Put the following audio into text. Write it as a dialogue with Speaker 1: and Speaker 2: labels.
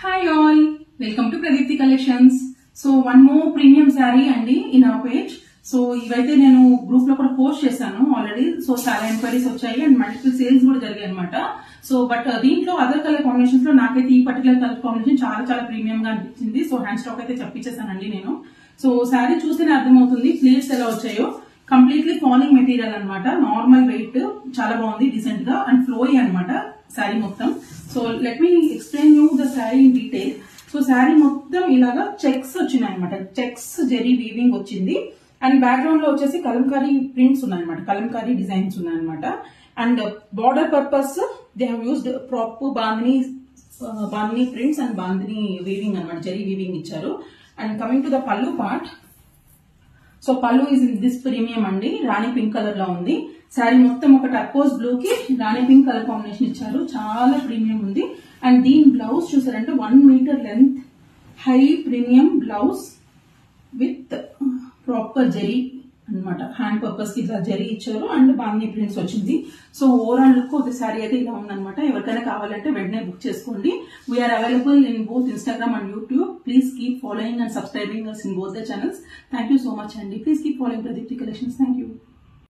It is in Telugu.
Speaker 1: Hi all, welcome to Pradipti Collections. So one more premium saree andi in our page. So ఇవైతే నేను గ్రూప్ లో కూడా పోస్ట్ చేశాను ఆల్రెడీ. సో చాలా ఎంక్వైరీస్ వచ్చాయి అండ్ మల్టిపుల్ సేల్స్ కూడా జరిగాయి అనమాట. సో బట్ దీంట్లో అదర్ కలర్ కాంబినేషన్స్ లో నాకైతే ఈ పర్టికులర్ కలర్ కాంబినేషన్ చాలా చాలా ప్రీమియం గా అనిపించింది. సో హ్యాండ్ స్టాక్ అయితే చెప్పించేసానండి నేను. సో శారీ చూస్తేనే అర్థమవుతుంది ప్లీట్స్ ఎలా వచ్చాయో. కంప్లీట్లీ ఫాలింగ్ మెటీరియల్ అనమాట, నార్మల్ వెయిట్, చాలా బాగుంది డీసెంట్ గా అండ్ ఫ్లోయి అనమాట శారీ మొత్తం. So let me explain you the sari in detail. So sari మొత్తం ఇలాగా చెక్స్ వచ్చినాయి అనమాట, చెక్స్ జెరీ వీవింగ్ వచ్చింది అండ్ బ్యాక్గ్రౌండ్ లో వచ్చేసి కలంకారీ ప్రింట్స్ ఉన్నాయన్నమాట, కలంకారీ డిజైన్స్ ఉన్నాయన్నమాట. And border purpose they have used proper bandhani prints and bandhani weaving అనమాట, జెరీ వీవింగ్ ఇచ్చారు. అండ్ కమింగ్ టు ద పల్లు పార్ట్, సో పల్లు ఇస్ ఇన్ దిస్ ప్రీమియం అండి, రాణి పింక్ కలర్ లో ఉంది. శారీ మొత్తం ఒక టర్కోస్ బ్లూ కి రాణి పింక్ కలర్ కాంబినేషన్ ఇచ్చారు, చాలా ప్రీమియం ఉంది. అండ్ దీని బ్లౌజ్ చూసారంటే 1 meter length high premium blouse with proper zari అనమాట, హ్యాండ్ పర్పస్ కి ఇట్లా జెరీ ఇచ్చారు అండ్ బాందీ ప్రింట్స్ వచ్చింది. సో ఓవరాల్ లుక్ ఒక శారీ అయితే ఇలా ఉందన్నమాట. ఎవరికైనా కావాలంటే వెంటనే బుక్ చేసుకోండి. We are available in both Instagram and YouTube. Please keep following and subscribing us in both the channels. Thank you so much, Andy. Please keep following Pradipti Collections. Thank you.